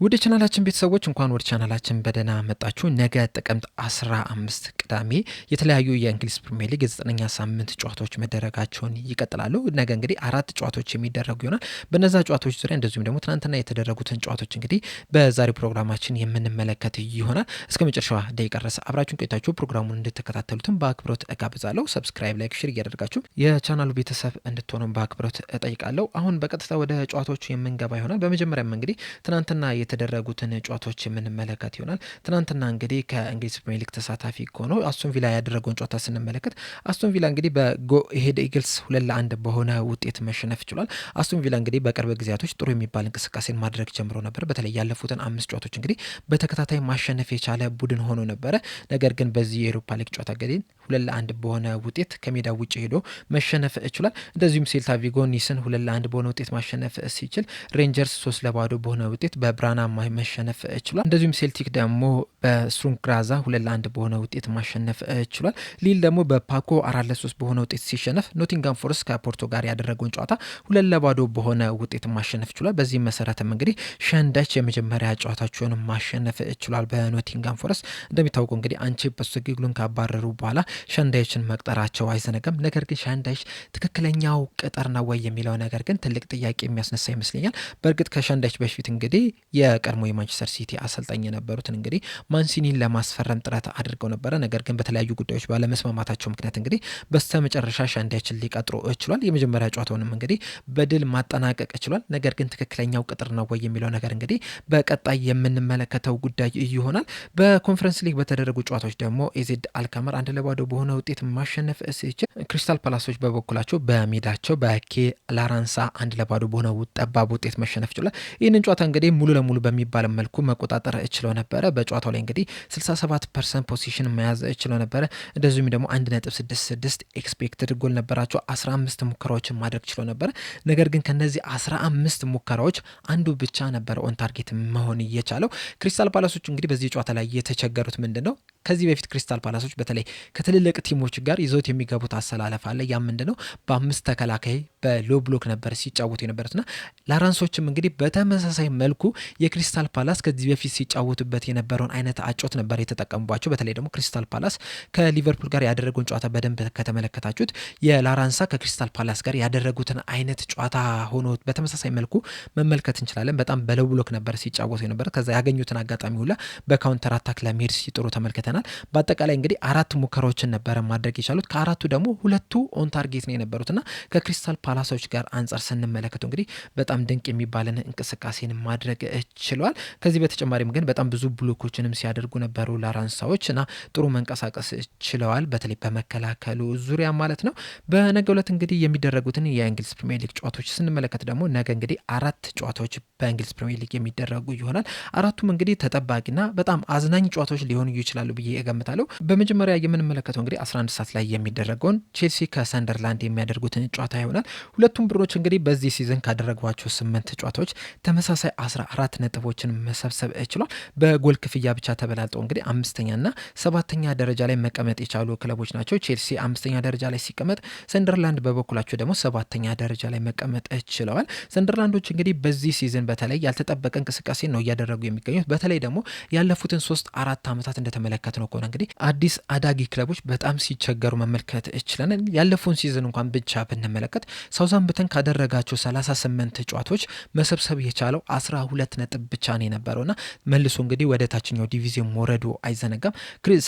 ወደ ቻናላችን ቤተሰቦች እንኳን ወደ ቻናላችን በደህና መጣችሁ። ነገ ጥቅምት 15 ቅዳሜ የተለያዩ የእንግሊዝ ፕሪሚየር ሊግ የ9ኛ ሳምንት ጨዋታዎች መደረጋቸውን ይቀጥላሉ። ነገ እንግዲህ 4 ጨዋታዎች የሚደረጉ ይሆናል። በነዛ ጨዋታዎች ዙሪያ እንደዚሁም ደግሞ ትናንትና የተደረጉትን ጨዋታዎች እንግዲህ በዛሬው ፕሮግራማችን የምንመለከት ይሆናል። እስከ መጨረሻዋ ደቂቃ ድረስ አብራችሁን ቆይታችሁ ፕሮግራሙን እንድትከታተሉትም በአክብሮት እጋብዛለሁ። ሰብስክራይብ፣ ላይክ፣ ሼር እያደረጋችሁ የቻናሉ ቤተሰብ እንድትሆኑ በአክብሮት እጠይቃለሁ። አሁን በቀጥታ ወደ ጨዋታዎቹ የምንገባ ይሆናል። በመጀመሪያም እንግዲህ ትናንትና የተደረጉትን ጨዋታዎች የምንመለከት ይሆናል። ትናንትና እንግዲህ ከእንግሊዝ ፕሪሚየር ሊግ ተሳታፊ ከሆነው አስቶን ቪላ ያደረገውን ጨዋታ ስንመለከት አስቶን ቪላ እንግዲህ በጎ ሄድ ኢግልስ 2-1 በሆነ ውጤት መሸነፍ ችሏል። አስቶን ቪላ እንግዲህ በቅርብ ጊዜያቶች ጥሩ የሚባል እንቅስቃሴን ማድረግ ጀምሮ ነበር። በተለይ ያለፉትን 5 ጨዋታዎች እንግዲህ በተከታታይ ማሸነፍ የቻለ ቡድን ሆኖ ነበረ። ነገር ግን በዚህ የኤሮፓ ሊግ ጨዋታ እንግዲህ 2-1 በሆነ ውጤት ከሜዳ ውጭ ሄዶ መሸነፍ ችሏል። እንደዚሁም ሴልታ ቪጎ ኒስን 2-1 በሆነ ውጤት ማሸነፍ ሲችል ሬንጀርስ 3-0 በሆነ ውጤት በብራና መሸነፍ ችሏል። እንደዚሁም ሴልቲክ ደግሞ በስትሩንግ ግራዛ 2-1 በሆነ ውጤት ማሸነፍ ችሏል። ሊል ደግሞ በፓኮ 4-3 በሆነ ውጤት ሲሸነፍ፣ ኖቲንጋም ፎረስት ከፖርቶ ጋር ያደረገውን ጨዋታ 2-0 በሆነ ውጤት ማሸነፍ ችሏል። በዚህ መሰረትም እንግዲህ ሸንዳች የመጀመሪያ ጨዋታቸውን ማሸነፍ ችሏል በኖቲንጋም ፎረስት። እንደሚታወቁ እንግዲህ አንቼ ፖስቴኮግሉን ካባረሩ በኋላ ሸንዳይችን መቅጠራቸው አይዘነጋም። ነገር ግን ሸንዳይች ትክክለኛው ቅጥር ነው ወይ የሚለው ነገር ግን ትልቅ ጥያቄ የሚያስነሳ ይመስለኛል። በእርግጥ ከሸንዳይች በፊት እንግዲህ የቀድሞ የማንቸስተር ሲቲ አሰልጣኝ የነበሩትን እንግዲህ ማንሲኒን ለማስፈረም ጥረት አድርገው ነበረ። ነገር ግን በተለያዩ ጉዳዮች ባለመስማማታቸው ምክንያት እንግዲህ በስተመጨረሻ ሸንዳይችን ሊቀጥሩ ችሏል። የመጀመሪያ ጨዋታውንም እንግዲህ በድል ማጠናቀቅ ችሏል። ነገር ግን ትክክለኛው ቅጥር ነው ወይ የሚለው ነገር እንግዲህ በቀጣይ የምንመለከተው ጉዳይ ይሆናል። በኮንፈረንስ ሊግ በተደረጉ ጨዋታዎች ደግሞ ኤዜድ አልካመር 1-0 በሆነ ውጤት ማሸነፍ ሲችል፣ ክሪስታል ፓላሶች በበኩላቸው በሜዳቸው በኬ ላራንሳ 1-0 በሆነ ጠባብ ውጤት መሸነፍ ችሏል። ይህንን ጨዋታ እንግዲህ ሙሉ ለሙሉ በሚባል መልኩ መቆጣጠር ችለው ነበረ። በጨዋታው ላይ እንግዲህ 67% ፖዚሽን መያዝ ችለው ነበረ። እንደዚሁም ደግሞ 1.66 ኤክስፔክትድ ጎል ነበራቸው። 15 ሙከራዎችን ማድረግ ችለው ነበረ። ነገር ግን ከነዚህ 15 ሙከራዎች አንዱ ብቻ ነበረ ኦን ታርጌት መሆን እየቻለው። ክሪስታል ፓላሶች እንግዲህ በዚህ ጨዋታ ላይ የተቸገሩት ምንድን ነው? ከዚህ በፊት ክሪስታል ፓላሶች በተለይ ከትልልቅ ቲሞች ጋር ይዘውት የሚገቡት አሰላለፍ አለ። ያ ምንድን ነው? በ5 ተከላካይ በሎ ብሎክ ነበር ሲጫወቱ የነበሩትና ላራንሶችም እንግዲህ በተመሳሳይ መልኩ የክሪስታል ፓላስ ከዚህ በፊት ሲጫወቱበት የነበረውን አይነት አጮት ነበር የተጠቀሙባቸው። በተለይ ደግሞ ክሪስታል ፓላስ ከሊቨርፑል ጋር ያደረጉን ጨዋታ በደንብ ከተመለከታችሁት የላራንሳ ከክሪስታል ፓላስ ጋር ያደረጉትን አይነት ጨዋታ ሆኖ በተመሳሳይ መልኩ መመልከት እንችላለን። በጣም በሎ ብሎክ ነበር ሲጫወቱ የነበረ። ከዛ ያገኙትን አጋጣሚ ሁላ በካውንተር አታክ ለመሄድ ሲጥሩ ተመልክተናል። በአጠቃላይ እንግዲህ 4 ሙከራዎችን ነበረ ማድረግ የቻሉት። ከአራቱ ደግሞ 2ቱ ኦን ታርጌት ነው የነበሩትና ከክሪስታል ፓላሶች ጋር አንጻር ስንመለከተው እንግዲህ በጣም ድንቅ የሚባልን እንቅስቃሴን ማድረግ ችለዋል። ከዚህ በተጨማሪም ግን በጣም ብዙ ብሎኮችንም ሲያደርጉ ነበሩ ላራንሳዎች እና ጥሩ መንቀሳቀስ ችለዋል፣ በተለይ በመከላከሉ ዙሪያ ማለት ነው። በነገው ዕለት እንግዲህ የሚደረጉትን የእንግሊዝ ፕሪሚየር ሊግ ጨዋታዎች ስንመለከት ደግሞ ነገ እንግዲህ 4 ጨዋታዎች በእንግሊዝ ፕሪሚየር ሊግ የሚደረጉ ይሆናል። አራቱም እንግዲህ ተጠባቂና በጣም አዝናኝ ጨዋታዎች ሊሆኑ ይችላሉ ብዬ እገምታለሁ። በመጀመሪያ የምንመለከተው እንግዲህ 11 ሰዓት ላይ የሚደረገውን ቼልሲ ከሰንደርላንድ የሚያደርጉትን ጨዋታ ይሆናል። ሁለቱም ቡድኖች እንግዲህ በዚህ ሲዝን ካደረጓቸው 8 ጨዋታዎች ተመሳሳይ 14 ነጥቦችን መሰብሰብ ችሏል። በጎል ክፍያ ብቻ ተበላልጠው እንግዲህ 5ኛና 7ኛ ደረጃ ላይ መቀመጥ የቻሉ ክለቦች ናቸው። ቼልሲ 5ኛ ደረጃ ላይ ሲቀመጥ፣ ሰንደርላንድ በበኩላቸው ደግሞ 7ኛ ደረጃ ላይ መቀመጥ ችለዋል። ሰንደርላንዶች እንግዲህ በዚህ ሲዝን በተለይ ያልተጠበቀ እንቅስቃሴ ነው እያደረጉ የሚገኙት። በተለይ ደግሞ ያለፉትን 3-4 ዓመታት እንደተመለከት ነው ከሆነ እንግዲህ አዲስ አዳጊ ክለቦች በጣም ሲቸገሩ መመልከት ችለናል። ያለፉን ሲዝን እንኳን ብቻ ብንመለከት ሳውዛምፕተን ካደረጋቸው 38 ጨዋታዎች መሰብሰብ የቻለው 12 ነጥብ ብቻ ነው የነበረውና መልሶ እንግዲህ ወደ ታችኛው ዲቪዚዮን መውረዱ አይዘነጋም።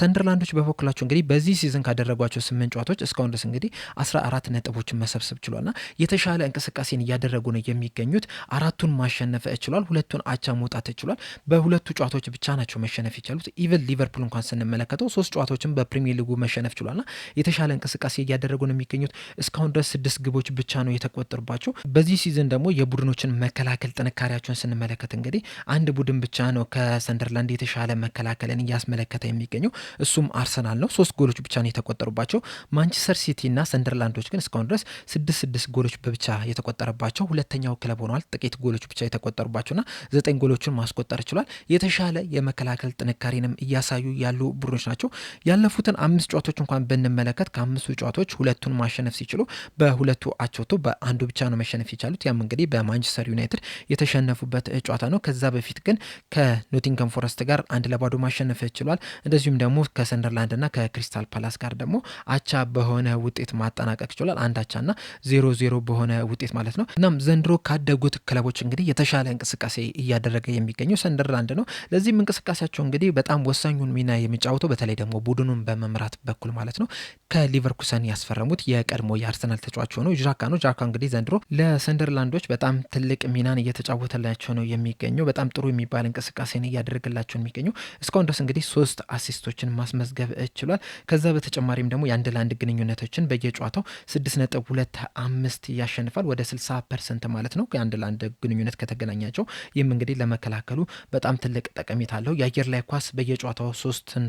ሰንደርላንዶች በበኩላቸው እንግዲህ በዚህ ሲዝን ካደረጓቸው 8 ጨዋታዎች እስካሁን ድረስ እንግዲህ 14 ነጥቦችን መሰብሰብ ችሏልና የተሻለ እንቅስቃሴን እያደረጉ ነው የሚገኙት። 4ቱን ማሸነፍ ችሏል፣ 2ቱን አቻ መውጣት ችሏል። በሁለቱ ጨዋታዎች ብቻ ናቸው መሸነፍ የቻሉት። ኢቨን ሊቨርፑል እንኳን ስንመለከተው 3 ጨዋታዎችን በፕሪሚየር ሊጉ መሸነፍ ችሏልና የተሻለ እንቅስቃሴ እያደረጉ ነው የሚገኙት። እስካሁን ድረስ 6 ግቦች ብቻ ነው የተቆጠሩባቸው። በዚህ ሲዝን ደግሞ የቡድኖችን መከላከል ጥንካሬያቸውን ስንመለከት እንግዲህ አንድ ቡድን ብቻ ነው ከሰንደርላንድ የተሻለ መከላከልን እያስመለከተ የሚገኘው፣ እሱም አርሰናል ነው። 3 ጎሎች ብቻ ነው የተቆጠሩባቸው። ማንቸስተር ሲቲ እና ሰንደርላንዶች ግን እስካሁን ድረስ 6 ጎሎች ብቻ የተቆጠረባቸው ሁለተኛው ክለብ ሆነዋል። ጥቂት ጎሎች ብቻ የተቆጠሩባቸውና 9 ጎሎችን ማስቆጠር ችሏል። የተሻለ የመከላከል ጥንካሬንም እያሳዩ ያሉ ቡድኖች ናቸው። ያለፉትን 5 ጨዋታዎች እንኳን ብንመለከት ከ5ቱ ጨዋታዎች 2ቱን ማሸነፍ ሲችሉ በ2ቱ አቻ ወጥቶ በአንዱ ብቻ ነው መሸነፍ የቻሉት። ያም እንግዲህ በማንቸስተር ዩናይትድ የተሸነፉበት ጨዋታ ነው። ከዛ በፊት ግን ከኖቲንገም ፎረስት ጋር 1-0 ማሸነፍ ችሏል። እንደዚሁም ደግሞ ከሰንደርላንድ እና ከክሪስታል ፓላስ ጋር ደግሞ አቻ በሆነ ውጤት ማጠናቀቅ ችሏል። 1-1 እና 0-0 በሆነ ውጤት ማለት ነው። እናም ዘንድሮ ካደጉት ክለቦች እንግዲህ የተሻለ እንቅስቃሴ እያደረገ የሚገኘው ሰንደርላንድ ነው። ለዚህም እንቅስቃሴያቸው እንግዲህ በጣም ወሳኙን ሚና የሚጫወተው በተለይ ደግሞ ቡድኑን በመምራት በኩል ማለት ነው ከሊቨርኩሰን ያስፈረሙት የቀድሞ የአርሰናል ተጫዋች ሆነው ዣካ ነው። ዣካ እንግዲህ ዘንድሮ ለሰንደርላንዶች በጣም ትልቅ ሚናን እየተጫወተላቸው ነው የሚገኘው። በጣም ጥሩ የሚባል እንቅስቃሴን እያደረገላቸው የሚገኘው እስካሁን ድረስ እንግዲህ 3 አሲስቶችን ማስመዝገብ ችሏል። ከዛ በተጨማሪም ደግሞ የአንድ ለአንድ ግንኙነቶችን በየጨዋታው 6.25 ያሸንፋል፣ ወደ 60% ማለት ነው የአንድ ለአንድ ግንኙነት ከተገናኛቸው። ይህም እንግዲህ ለመከላከሉ በጣም ትልቅ ጠቀሜታ አለው። የአየር ላይ ኳስ በየጨዋታው 3ን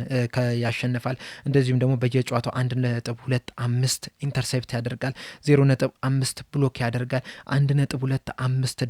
ያሸንፋል። እንደዚሁም ደግሞ በየጨዋታው 1.25 ኢንተርሴፕት ያደርጋል፣ 0.5 ብሎክ ያደርጋል፣ 1.25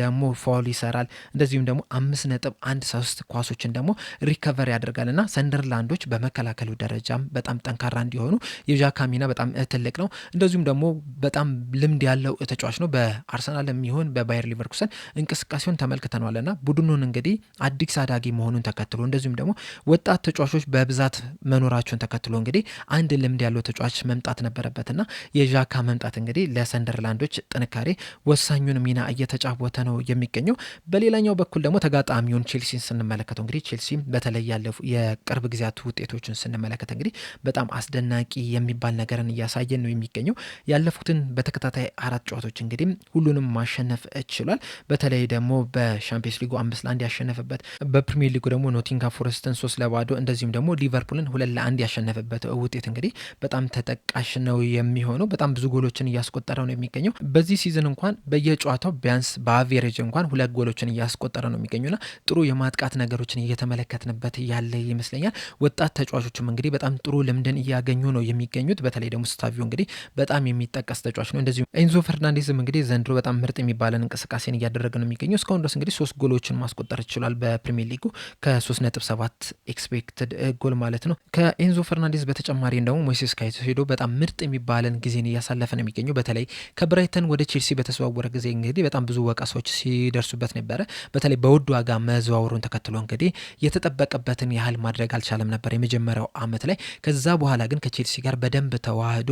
ደግሞ ፋውል ይሰራል። እንደዚሁም ደግሞ 5.13 ኳሶችን ደግሞ ሪከቨር ያደርጋል እና ሰንደርላንዶች በመከላከሉ ደረጃም በጣም ጠንካራ እንዲሆኑ የዣካ ሚና በጣም ትልቅ ነው። እንደዚሁም ደግሞ በጣም ልምድ ያለው ተጫዋች ነው። በአርሰናል የሚሆን በባየር ሊቨርኩሰን እንቅስቃሴውን ተመልክተነዋል እና ቡድኑን እንግዲህ አዲስ አዳጊ መሆኑን ተከትሎ እንደዚሁም ደግሞ ወጣት ተጫዋቾች በብዛት መኖራቸውን ተከትሎ እንግዲህ አንድ ልምድ ያለው ተጫዋች መምጣት ነበረበትና የዣካ መምጣት እንግዲህ ለሰንደርላንዶች ጥንካሬ ወሳኙን ሚና እየተጫወተ ነው የሚገኘው። በሌላኛው በኩል ደግሞ ተጋጣሚውን ቼልሲን ስንመለከተው እንግዲህ ቼልሲ በተለይ ያለፉ የቅርብ ጊዜያት ውጤቶችን ስንመለከት እንግዲህ በጣም አስደናቂ የሚባል ነገርን እያሳየን ነው የሚገኘው። ያለፉትን በተከታታይ 4 ጨዋታዎች እንግዲህ ሁሉንም ማሸነፍ ችሏል። በተለይ ደግሞ በሻምፒየንስ ሊጉ 5-1 ያሸነፈበት፣ በፕሪሚየር ሊጉ ደግሞ ኖቲንግሃም ፎረስትን 3-0 እንደዚሁም ደግሞ ሊቨርፑልን 2-1 ያሸነፈበት ውጤት እንግዲህ በጣም ተጠቃሽ ነው የሚሆነው። በጣም ብዙ ጎሎችን እያስቆጠረ ነው የሚገኘው። በዚህ ሲዝን እንኳን በየጨዋታው ቢያንስ በአቬሬጅ እንኳን 2 ጎሎችን እያስቆጠረ ነው የሚገኘውና ጥሩ የማጥቃት ነገሮችን እየተመለከትንበት ያለ ይመስለኛል። ወጣት ተጫዋቾችም እንግዲህ በጣም ጥሩ ልምድን እያገኙ ነው የሚገኙት። በተለይ ደግሞ ስታቪዮ እንግዲህ በጣም የሚጠቀስ ተጫዋች ነው። እንደዚሁ ኤንዞ ፈርናንዴዝም እንግዲህ ዘንድሮ በጣም ምርጥ የሚባለን እንቅስቃሴን እያደረገ ነው የሚገኘው። እስካሁን ድረስ እንግዲህ 3 ጎሎችን ማስቆጠር ይችላል በፕሪሚየር ሊጉ ከ3.7 ኤክስፔክትድ ጎል ማለት ነው። ከኤንዞ ፈርናንዴዝ በተጨማሪ ደግሞ ሞይሴስ ካይሴዶ በጣም ምርጥ የሚባለን ጊዜን እያሳለፈ ነው የሚገኘው። በተለይ ከብራይተን ወደ ቼልሲ በተዘዋወረ ጊዜ እንግዲህ በጣም ብዙ ወቀሳዎች ሲደርሱበት ነበረ። በተለይ በውድ ዋጋ መዘዋወሩን ተከትሎ እንግዲህ የተጠበቀበትን ያህል ማድረግ አልቻለም ነበር የመጀመሪያው አመት ላይ። ከዛ በኋላ ግን ከቼልሲ ጋር በደንብ ተዋህዶ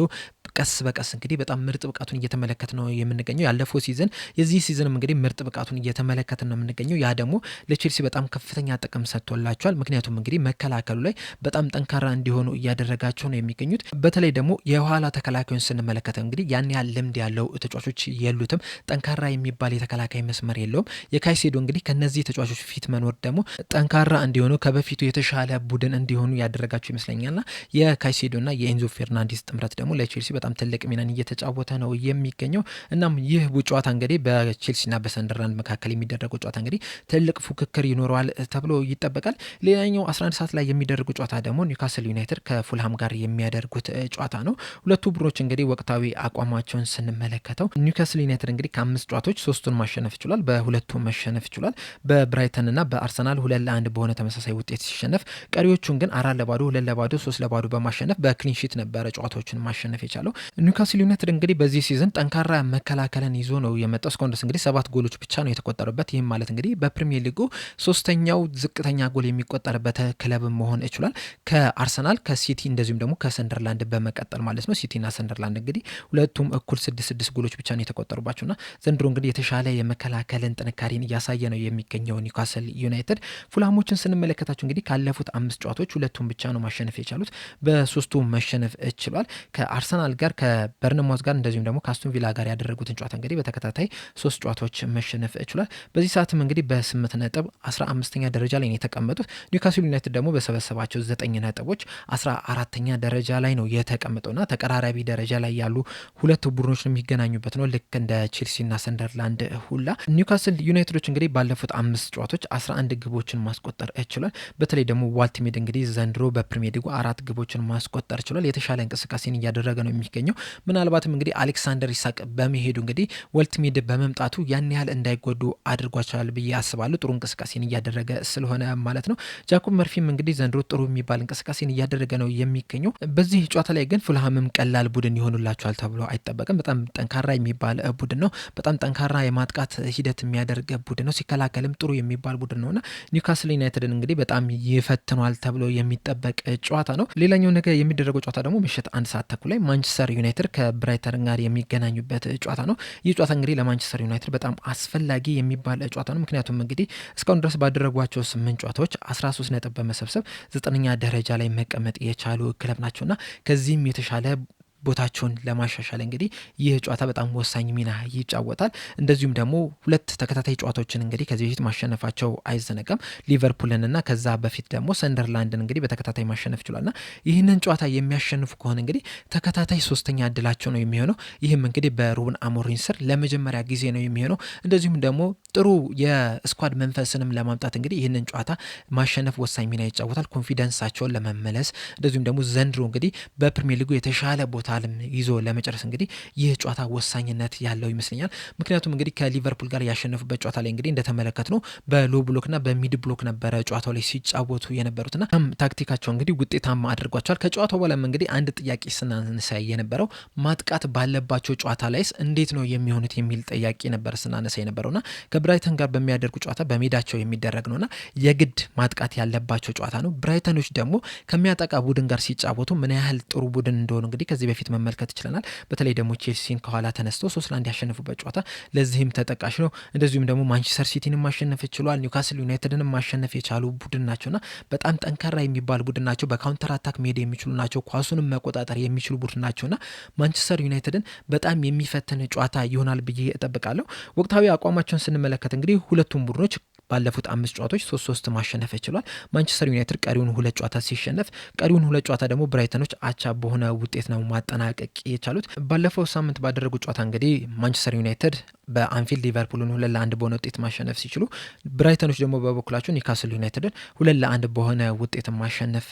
ቀስ በቀስ እንግዲህ በጣም ምርጥ ብቃቱን እየተመለከት ነው የምንገኘው። ያለፈው ሲዝን የዚህ ሲዝንም እንግዲህ ምርጥ ብቃቱን እየተመለከት ነው የምንገኘው። ያ ደግሞ ለቼልሲ በጣም ከፍተኛ ጥቅም ሰጥቶላቸዋል። ምክንያቱም እንግዲህ መከላከሉ ላይ በጣም ጠንካራ እንዲሆኑ እያደረጋቸው ነው የሚገኙት። በተለይ ደግሞ የኋላ ተከላካዩን ስንመለከት እንግዲህ ያን ያህል ልምድ ያለው ተጫዋቾች የሉትም። ጠንካራ የሚባል የተከላካይ መስመር የለውም። የካይሴዶ እንግዲህ ከነዚህ ተጫዋቾች ፊት መኖር ደግሞ ጠንካራ እንዲሆኑ ከበፊቱ የተሻለ ቡድን እንዲሆኑ ያደረጋቸው ይመስለኛልና የካይሴዶና የኤንዞ ፈርናንዴዝ ጥምረት ደግሞ ለቼልሲ በጣም ትልቅ ሚናን እየተጫወተ ነው የሚገኘው። እናም ይህ ጨዋታ እንግዲህ በቼልሲና በሰንደርላንድ መካከል የሚደረገው ጨዋታ እንግዲህ ትልቅ ፉክክር ይኖረዋል ተብሎ ይጠበቃል። ሌላኛው 11 ሰዓት ላይ የሚደረጉ ጨዋታ ደግሞ ኒውካስል ዩናይትድ ከፉልሃም ጋር የሚያደርጉት ጨዋታ ነው። ሁለቱ ቡድኖች እንግዲህ ወቅታዊ አቋማቸውን ስንመለከተው ኒውካስል ዩናይትድ እንግዲህ ከ5 ጨዋታዎች 3ቱን ማሸነፍ ይችላል፣ በሁለቱም መሸነፍ ይችላል። በብራይተንና በአርሰናል 2-1 በሆነ ተመሳሳይ ውጤት ሲሸነፍ፣ ቀሪዎቹን ግን 4-0፣ 2-0፣ 3-0 በማሸነፍ በክሊንሺት ነበረ ጨዋታዎችን ማሸነፍ የቻለው። ኒውካስል ዩናይትድ እንግዲህ በዚህ ሲዝን ጠንካራ መከላከልን ይዞ ነው የመጣው። እስካሁን ድረስ እንግዲህ 7 ጎሎች ብቻ ነው የተቆጠሩበት። ይህም ማለት እንግዲህ በፕሪሚየር ሊጉ 3ኛው ዝቅተኛ ጎል የሚቆጠርበት ክለብ መሆን ይችላል ከአርሰናል፣ ከሲቲ እንደዚሁም ደግሞ ከሰንደርላንድ በመቀጠል ማለት ነው። ሲቲና ሰንደርላንድ እንግዲህ ሁለቱም እኩል 6 ጎሎች ብቻ ነው የተቆጠሩባቸውና ዘንድሮ እንግዲህ የተሻለ የመከላከልን ጥንካሬን እያሳየ ነው የሚገኘው ኒውካስል ዩናይትድ። ፉልሃሞችን ስንመለከታቸው እንግዲህ ካለፉት 5 ጨዋታዎች 2ቱን ብቻ ነው ማሸነፍ የቻሉት፣ በ3ቱ መሸነፍ ችሏል። ከአርሰናል ጋር፣ ከበርንማውዝ ጋር እንደዚሁም ደግሞ ከአስቶን ቪላ ጋር ያደረጉትን ጨዋታ እንግዲህ በተከታታይ 3 ጨዋታዎች መሸነፍ ችሏል። በዚህ ሰዓትም እንግዲህ በ8 ነጥብ 15ኛ ደረጃ ላይ ነው የተቀመጡት። ኒውካስል ዩናይትድ ደግሞ በሰበሰባቸው 9 ነጥቦች 14ኛ ደረጃ ላይ ነው የተቀመጠውና ተቀራራቢ ደረጃ ላይ ያሉ ሁለት ቡድኖች የሚገናኙበት ነው፣ ልክ እንደ ቼልሲና ሰንደርላንድ ሁላ። ኒውካስል ዩናይትዶች እንግዲህ ባለፉት 5 ጨዋታዎች 11 ግቦችን ማስቆጠር ችሏል። በተለይ ደግሞ ዋልትሜድ እንግዲህ ዘንድሮ በፕሪሚየር ሊጉ 4 ግቦችን ማስቆጠር ችሏል። የተሻለ እንቅስቃሴን እያደረገ ነው የሚገኘው። ምናልባትም እንግዲህ አሌክሳንደር ኢሳቅ በመሄዱ እንግዲህ ዋልትሜድ በመምጣቱ ያን ያህል እንዳይጎዱ አድርጓቸዋል ብዬ አስባለሁ። ጥሩ እንቅስቃሴን እያደረገ ስለሆነ ማለት ነው። ጃኮብ መርፊም እንግዲህ ዘንድሮ ጥሩ የሚባል እንቅስቃሴን እያደረገ ነው የሚገኘው። በዚህ ጨዋታ ላይ ግን ፉልሃምም ቀላል ቡድን ይሆኑላቸዋል ተብሎ አይጠበቅም። በጣም ጠንካራ የሚባል ቡድን ነው። በጣም ጠንካራ የማጥቃት ሂደት የሚያደርግ ቡድን ነው። ሲከላከልም ጥሩ የሚባል ቡድን ነውና ኒውካስል ዩናይትድን እንግዲህ በጣም ይፈትኗል ተብሎ የሚጠበቅ ጨዋታ ነው። ሌላኛው ነገር የሚደረገው ጨዋታ ደግሞ ምሽት 1 ሰዓት ተኩል ላይ ማንቸስተር ዩናይትድ ከብራይተን ጋር የሚገናኙበት ጨዋታ ነው። ይህ ጨዋታ እንግዲህ ለማንቸስተር ዩናይትድ በጣም አስፈላጊ የሚባል ጨዋታ ነው። ምክንያቱም እንግዲህ እስካሁን ድረስ ባደረጓቸው 8 ጨዋታዎች 13 ነጥብ በመሰብሰብ 9ኛ ደረጃ ላይ መቀመጥ የቻሉ ክለብ ናቸውና ከዚህም የተሻለ ቦታቸውን ለማሻሻል እንግዲህ ይህ ጨዋታ በጣም ወሳኝ ሚና ይጫወታል። እንደዚሁም ደግሞ ሁለት ተከታታይ ጨዋታዎችን እንግዲህ ከዚህ በፊት ማሸነፋቸው አይዘነጋም። ሊቨርፑልን እና ከዛ በፊት ደግሞ ሰንደርላንድን እንግዲህ በተከታታይ ማሸነፍ ችሏልና ይህንን ጨዋታ የሚያሸንፉ ከሆነ እንግዲህ ተከታታይ 3ኛ እድላቸው ነው የሚሆነው። ይህም እንግዲህ በሩበን አሞሪም ስር ለመጀመሪያ ጊዜ ነው የሚሆነው። እንደዚሁም ደግሞ ጥሩ የስኳድ መንፈስንም ለማምጣት እንግዲህ ይህንን ጨዋታ ማሸነፍ ወሳኝ ሚና ይጫወታል። ኮንፊደንሳቸውን ለመመለስ እንደዚሁም ደግሞ ዘንድሮ እንግዲህ በፕሪሚየር ሊጉ የተሻለ ቦታ ይዞ ለመጨረስ እንግዲህ ይህ ጨዋታ ወሳኝነት ያለው ይመስለኛል። ምክንያቱም እንግዲህ ከሊቨርፑል ጋር ያሸነፉበት ጨዋታ ላይ እንግዲህ እንደተመለከት ነው በሎ ብሎክና በሚድ ብሎክ ነበረ ጨዋታው ላይ ሲጫወቱ የነበሩትና ታክቲካቸው እንግዲህ ውጤታማ አድርጓቸዋል። ከጨዋታው በኋላም እንግዲህ አንድ ጥያቄ ስናነሳ የነበረው ማጥቃት ባለባቸው ጨዋታ ላይስ እንዴት ነው የሚሆኑት የሚል ጥያቄ ነበር ስናነሳ የነበረውና ከብራይተን ጋር በሚያደርጉ ጨዋታ በሜዳቸው የሚደረግ ነውና የግድ ማጥቃት ያለባቸው ጨዋታ ነው። ብራይተኖች ደግሞ ከሚያጠቃ ቡድን ጋር ሲጫወቱ ምን ያህል ጥሩ ቡድን እንደሆኑ እንግዲህ ከዚህ በፊት መመልከት ይችላል። በተለይ ደግሞ ቼልሲን ከኋላ ተነስቶ 3-1 ያሸነፉበት ጨዋታ ለዚህም ተጠቃሽ ነው። እንደዚሁም ደግሞ ማንቸስተር ሲቲንም ማሸነፍ ችሏል። ኒውካስል ዩናይትድንም ማሸነፍ የቻሉ ቡድን ናቸውና በጣም ጠንካራ የሚባል ቡድን ናቸው። በካውንተር አታክ መሄድ የሚችሉ ናቸው። ኳሱንም መቆጣጠር የሚችሉ ቡድን ናቸውና ማንቸስተር ዩናይትድን በጣም የሚፈትን ጨዋታ ይሆናል ብዬ እጠብቃለሁ። ወቅታዊ አቋማቸውን ስንመለከት እንግዲህ ሁለቱም ቡድኖች ባለፉት 5 ጨዋታዎች 3-3 ማሸነፍ ችሏል። ማንቸስተር ዩናይትድ ቀሪውን 2 ጨዋታ ሲሸነፍ ቀሪውን 2 ጨዋታ ደግሞ ብራይተኖች አቻ በሆነ ውጤት ነው ማጠናቀቅ የቻሉት። ባለፈው ሳምንት ባደረጉት ጨዋታ እንግዲህ ማንቸስተር ዩናይትድ በአንፊልድ ሊቨርፑልን 2-1 በሆነ ውጤት ማሸነፍ ሲችሉ ብራይተኖች ደግሞ በበኩላቸው ኒውካስል ዩናይትድን 2-1 በሆነ ውጤት ማሸነፍ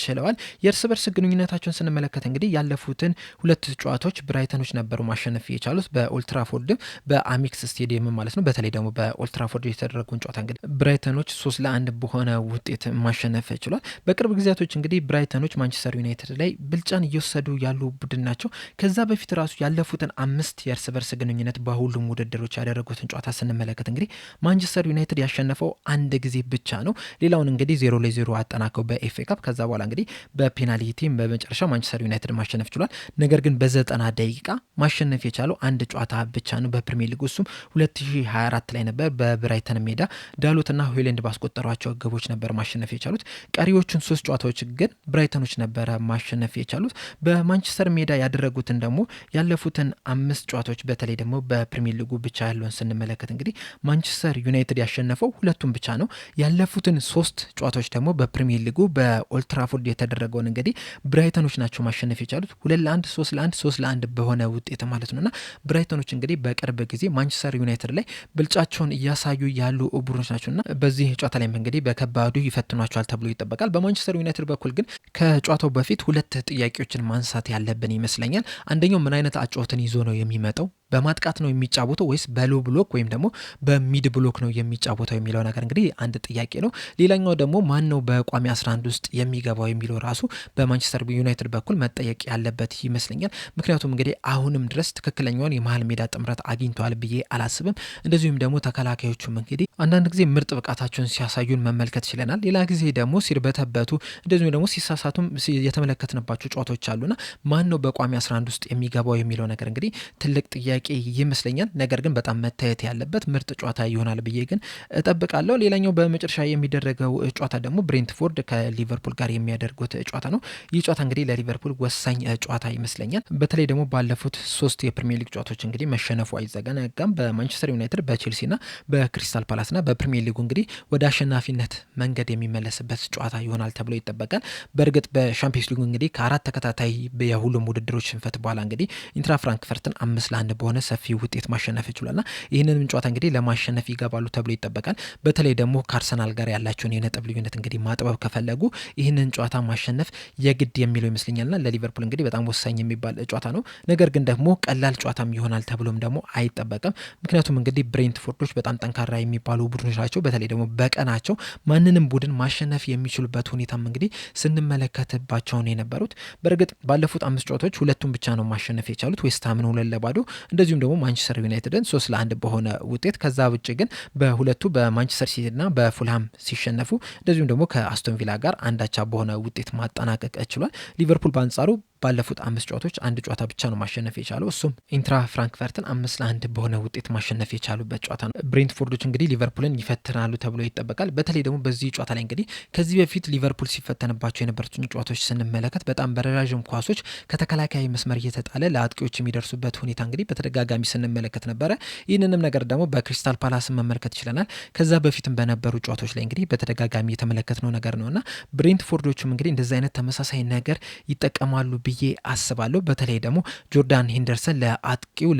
ችለዋል። የእርስ በርስ ግንኙነታቸውን ስንመለከት እንግዲህ ያለፉትን 2 ጨዋታዎች ብራይተኖች ነበሩ ማሸነፍ የቻሉት በኦልትራፎርድ በአሚክስ ስቴዲየም ማለት ነው። በተለይ ደግሞ በኦልትራፎርድ የተደረጉን ጨዋታ እንግዲህ ብራይተኖች 3-1 በሆነ ውጤት ማሸነፍ ችሏል። በቅርብ ጊዜያቶች እንግዲህ ብራይተኖች ማንቸስተር ዩናይትድ ላይ ብልጫን እየወሰዱ ያሉ ቡድን ናቸው። ከዛ በፊት ራሱ ያለፉትን 5 የእርስ በርስ ግንኙነት በሁሉም ውድድሮች ያደረጉትን ጨዋታ ስንመለከት እንግዲህ ማንቸስተር ዩናይትድ ያሸነፈው 1 ጊዜ ብቻ ነው። ሌላውን እንግዲህ 0-0 አጠናቀው በኤፍኤ ካፕ ከዛ በኋላ እንግዲህ በፔናልቲም በመጨረሻ ማንቸስተር ዩናይትድ ማሸነፍ ችሏል። ነገር ግን በ90 ደቂቃ ማሸነፍ የቻለው 1 ጨዋታ ብቻ ነው በፕሪሚየር ሊግ እሱም 2024 ላይ ነበር በብራይተን ሜዳ ዳሎትና ሆይላንድ ባስቆጠሯቸው ግቦች ነበር ማሸነፍ የቻሉት። ቀሪዎቹን 3 ጨዋታዎች ግን ብራይተኖች ነበረ ማሸነፍ የቻሉት። በማንቸስተር ሜዳ ያደረጉትን ደግሞ ያለፉትን 5 ጨዋታዎች በተለይ ደግሞ በፕሪሚየር ሊጉ ብቻ ያለውን ስንመለከት እንግዲህ ማንቸስተር ዩናይትድ ያሸነፈው 2ቱን ብቻ ነው። ያለፉትን 3 ጨዋታዎች ደግሞ በፕሪሚየር ሊጉ በኦልትራፎርድ የተደረገውን እንግዲህ ብራይተኖች ናቸው ማሸነፍ የቻሉት 2-1 3-1 3-1 በሆነ ውጤት ማለት ነውና ብራይተኖች እንግዲህ በቅርብ ጊዜ ማንቸስተር ዩናይትድ ላይ ብልጫቸውን እያሳዩ ያሉ ቡድኖች ናቸውና በዚህ ጨዋታ ላይ እንግዲህ በከባዱ ይፈትኗቸዋል ተብሎ ይጠበቃል። በማንቸስተር ዩናይትድ በኩል ግን ከጨዋታው በፊት 2 ጥያቄዎችን ማንሳት ያለብን ይመስለኛል። አንደኛው ምን አይነት አጨዋወትን ይዞ ነው የሚመጣው? በማጥቃት ነው የሚጫወተው ወይስ በሎ ብሎክ ወይም ደግሞ በሚድ ብሎክ ነው የሚጫወተው የሚለው ነገር እንግዲህ አንድ ጥያቄ ነው። ሌላኛው ደግሞ ማን ነው በቋሚ 11 ውስጥ የሚገባው የሚለው ራሱ በማንቸስተር ዩናይትድ በኩል መጠየቅ ያለበት ይመስለኛል። ምክንያቱም እንግዲህ አሁንም ድረስ ትክክለኛውን የመሀል ሜዳ ጥምረት አግኝተዋል ብዬ አላስብም። እንደዚሁም ደግሞ ተከላካዮቹም እንግዲህ አንዳንድ ጊዜ ምርጥ ብቃታቸውን ሲያሳዩን መመልከት ችለናል። ሌላ ጊዜ ደግሞ ሲርበተበቱ እንደዚሁም ደግሞ ሲሳሳቱም የተመለከትንባቸው ጨዋታዎች አሉና ማን ነው በቋሚ 11 ውስጥ የሚገባው የሚለው ነገር እንግዲህ ትልቅ ጥያቄ ይመስለኛል። ነገር ግን በጣም መታየት ያለበት ምርጥ ጨዋታ ይሆናል ብዬ ግን እጠብቃለሁ። ሌላኛው በመጨረሻ የሚደረገው ጨዋታ ደግሞ ብሬንትፎርድ ከሊቨርፑል ጋር የሚያደርጉት ጨዋታ ነው። ይህ ጨዋታ እንግዲህ ለሊቨርፑል ወሳኝ ጨዋታ ይመስለኛል። በተለይ ደግሞ ባለፉት 3 የፕሪሚየር ሊግ ጨዋታዎች እንግዲህ መሸነፉ አይዘነጋም። በማንቸስተር ዩናይትድ በቼልሲና በክሪስታል ፓላስና በፕሪሚየር ሊጉ እንግዲህ ወደ አሸናፊነት መንገድ የሚመለስበት ጨዋታ ይሆናል ተብሎ ይጠበቃል። በእርግጥ በሻምፒዮንስ ሊጉ እንግዲህ ከ4 ተከታታይ የሁሉም ውድድሮች ሽንፈት በኋላ እንግዲህ ኢንትራ ፍራንክፈርትን 5-1 በሆነ በሆነ ሰፊ ውጤት ማሸነፍ ችሏልና ይህንንም ጨዋታ እንግዲህ ለማሸነፍ ይገባሉ ተብሎ ይጠበቃል። በተለይ ደግሞ ከአርሰናል ጋር ያላቸውን የነጥብ ልዩነት እንግዲህ ማጥበብ ከፈለጉ ይህንን ጨዋታ ማሸነፍ የግድ የሚለው ይመስለኛልና ለሊቨርፑል እንግዲህ በጣም ወሳኝ የሚባል ጨዋታ ነው። ነገር ግን ደግሞ ቀላል ጨዋታም ይሆናል ተብሎም ደግሞ አይጠበቅም። ምክንያቱም እንግዲህ ብሬንትፎርዶች በጣም ጠንካራ የሚባሉ ቡድኖች ናቸው። በተለይ ደግሞ በቀናቸው ማንንም ቡድን ማሸነፍ የሚችሉበት ሁኔታም እንግዲህ ስንመለከትባቸው ነው የነበሩት። በእርግጥ ባለፉት 5 ጨዋታዎች ሁለቱም ብቻ ነው ማሸነፍ የቻሉት፣ ዌስትሃምን 2-0 እንደዚሁም ደግሞ ማንቸስተር ዩናይትድን 3-1 በሆነ ውጤት። ከዛ ውጭ ግን በሁለቱ በማንቸስተር ሲቲና በፉልሃም ሲሸነፉ እንደዚሁም ደግሞ ከአስቶን ቪላ ጋር አንዳቻ በሆነ ውጤት ማጠናቀቅ ችሏል። ሊቨርፑል በአንጻሩ ባለፉት 5 ጨዋታዎች አንድ ጨዋታ ብቻ ነው ማሸነፍ የቻለው፣ እሱም ኢንትራ ፍራንክፈርትን 5-1 በሆነ ውጤት ማሸነፍ የቻሉበት ጨዋታ ነው። ብሬንትፎርዶች እንግዲህ ሊቨርፑልን ይፈትናሉ ተብሎ ይጠበቃል። በተለይ ደግሞ በዚህ ጨዋታ ላይ እንግዲህ ከዚህ በፊት ሊቨርፑል ሲፈተንባቸው የነበሩትን ጨዋታዎች ስንመለከት በጣም በረዣዥም ኳሶች ከተከላካይ መስመር እየተጣለ ለአጥቂዎች የሚደርሱበት ሁኔታ እንግዲህ በተደጋጋሚ ስንመለከት ነበረ። ይህንንም ነገር ደግሞ በክሪስታል ፓላስን መመልከት ይችለናል። ከዛ በፊትም በነበሩ ጨዋታዎች ላይ እንግዲህ በተደጋጋሚ የተመለከትነው ነገር ነውና ብሬንትፎርዶችም እንግዲህ እንደዚህ አይነት ተመሳሳይ ነገር ይጠቀማሉ ብዬ አስባለሁ። በተለይ ደግሞ ጆርዳን ሄንደርሰን ለአጥቂው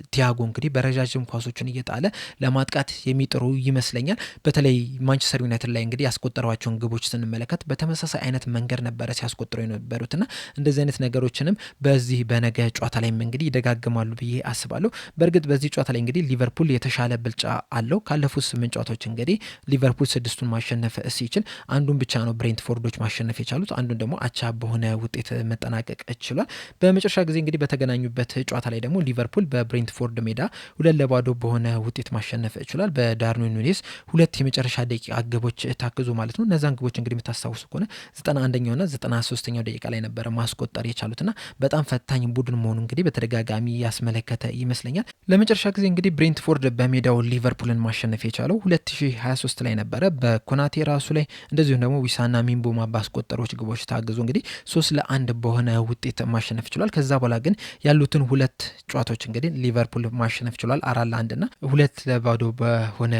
ቲያጎ እንግዲህ በረጃጅም ኳሶችን እየጣለ ለማጥቃት የሚጥሩ ይመስለኛል። በተለይ ማንቸስተር ዩናይትድ ላይ እንግዲህ ያስቆጠሯቸውን ግቦች ስንመለከት በተመሳሳይ አይነት መንገድ ነበረ ሲያስቆጥሩ የነበሩትና እንደዚህ አይነት ነገሮችንም በዚህ በነገ ጨዋታ ላይም እንግዲህ ይደጋግማሉ ብዬ አስባለሁ። በእርግጥ በዚህ ጨዋታ ላይ እንግዲህ ሊቨርፑል የተሻለ ብልጫ አለው። ካለፉት 8 ጨዋታዎች እንግዲህ ሊቨርፑል 6ቱን ማሸነፍ ሲችል አንዱን ብቻ ነው ብሬንትፎርዶች ማሸነፍ የቻሉት፣ አንዱን ደግሞ አቻ በሆነ ውጤት መጠናቀቅ ችሏል። በመጨረሻ ጊዜ እንግዲህ በተገናኙበት ጨዋታ ላይ ደግሞ ሊቨርፑል በብሬንትፎርድ ሜዳ 2-0 በሆነ ውጤት ማሸነፍ ችሏል። በዳርዊን ኑኔዝ 2 የመጨረሻ ደቂቃ ግቦች ታክዞ ማለት ነው። እነዛን ግቦች እንግዲህ የምታስታውሱ ከሆነ 91ኛውና 93ኛው ደቂቃ ላይ ነበረ ማስቆጠር የቻሉትና በጣም ፈታኝ ቡድን መሆኑ እንግዲህ በተደጋጋሚ ያስመለከተ ይመስለኛል። ለመጨረሻ ጊዜ እንግዲህ ብሬንትፎርድ በሜዳው ሊቨርፑልን ማሸነፍ የቻለው 2023 ላይ ነበረ በኮናቴ ራሱ ላይ እንደዚሁም ደግሞ ዊሳና ሚንቦማ ባስቆጠሮች ግቦች ታግዞ እንግዲህ 3-1 በሆነ ውጤት ማሸነፍ ችሏል። ከዛ በኋላ ግን ያሉትን 2 ጨዋታዎች እንግዲህ ሊቨርፑል ማሸነፍ ችሏል 4-1 እና 2-0 በሆነ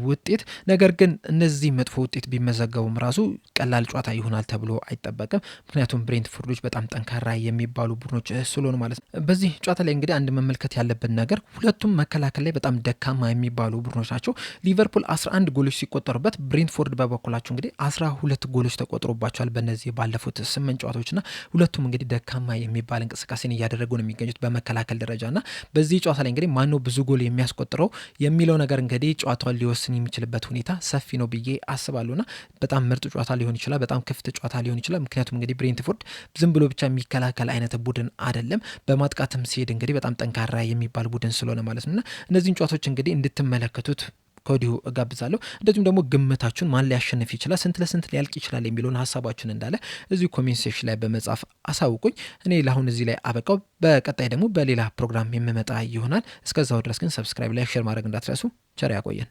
ውጤት። ነገር ግን እነዚህ መጥፎ ውጤት ቢመዘገቡም ራሱ ቀላል ጨዋታ ይሆናል ተብሎ አይጠበቅም። ምክንያቱም ብሬንትፎርዶች በጣም ጠንካራ የሚባሉ ቡድኖች ስለሆኑ ማለት ነው። በዚህ ጨዋታ ላይ እንግዲህ አንድ መመልከት ያለብን ነገር ሁለቱም መከላከል ላይ በጣም ደካማ የሚባሉ ቡድኖች ናቸው። ሊቨርፑል 11 ጎሎች ሲቆጠሩበት ብሬንትፎርድ በበኩላቸው እንግዲህ 12 ጎሎች ተቆጥሮባቸዋል በእነዚህ ባለፉት 8 ጨዋታዎችና ሁለቱም እንግዲህ ደካማ የሚባል እንቅስቃሴን እያደረጉ ነው የሚገኙት በመከላከል ደረጃና በዚህ ጨዋታ ላይ እንግዲህ ማነው ብዙ ጎል የሚያስቆጥረው የሚለው ነገር እንግዲህ ጨዋታውን ሊወስን የሚችልበት ሁኔታ ሰፊ ነው ብዬ አስባለሁና በጣም ምርጥ ጨዋታ ሊሆን ይችላል፣ በጣም ክፍት ጨዋታ ሊሆን ይችላል። ምክንያቱም እንግዲህ ብሬንትፎርድ ዝም ብሎ ብቻ የሚከላከል አይነት ቡድን አይደለም፣ በማጥቃትም ሲሄድ እንግዲህ በጣም ጠንካራ የሚባል ቡድን ስለሆነ ማለት ነውና እነዚህን ጨዋታዎች እንግዲህ እንድትመለከቱት ከወዲሁ እጋብዛለሁ። እንደዚሁም ደግሞ ግምታችሁን ማን ሊያሸንፍ ይችላል፣ ስንት ለስንት ሊያልቅ ይችላል የሚለውን ሀሳባችሁን እንዳለ እዚሁ ኮሜንት ሴክሽን ላይ በመጻፍ አሳውቁኝ። እኔ ለአሁን እዚህ ላይ አበቃው። በቀጣይ ደግሞ በሌላ ፕሮግራም የምመጣ ይሆናል። እስከዛው ድረስ ግን ሰብስክራይብ፣ ላይክ፣ ሼር ማድረግ እንዳትረሱ። ቸር ያቆየን።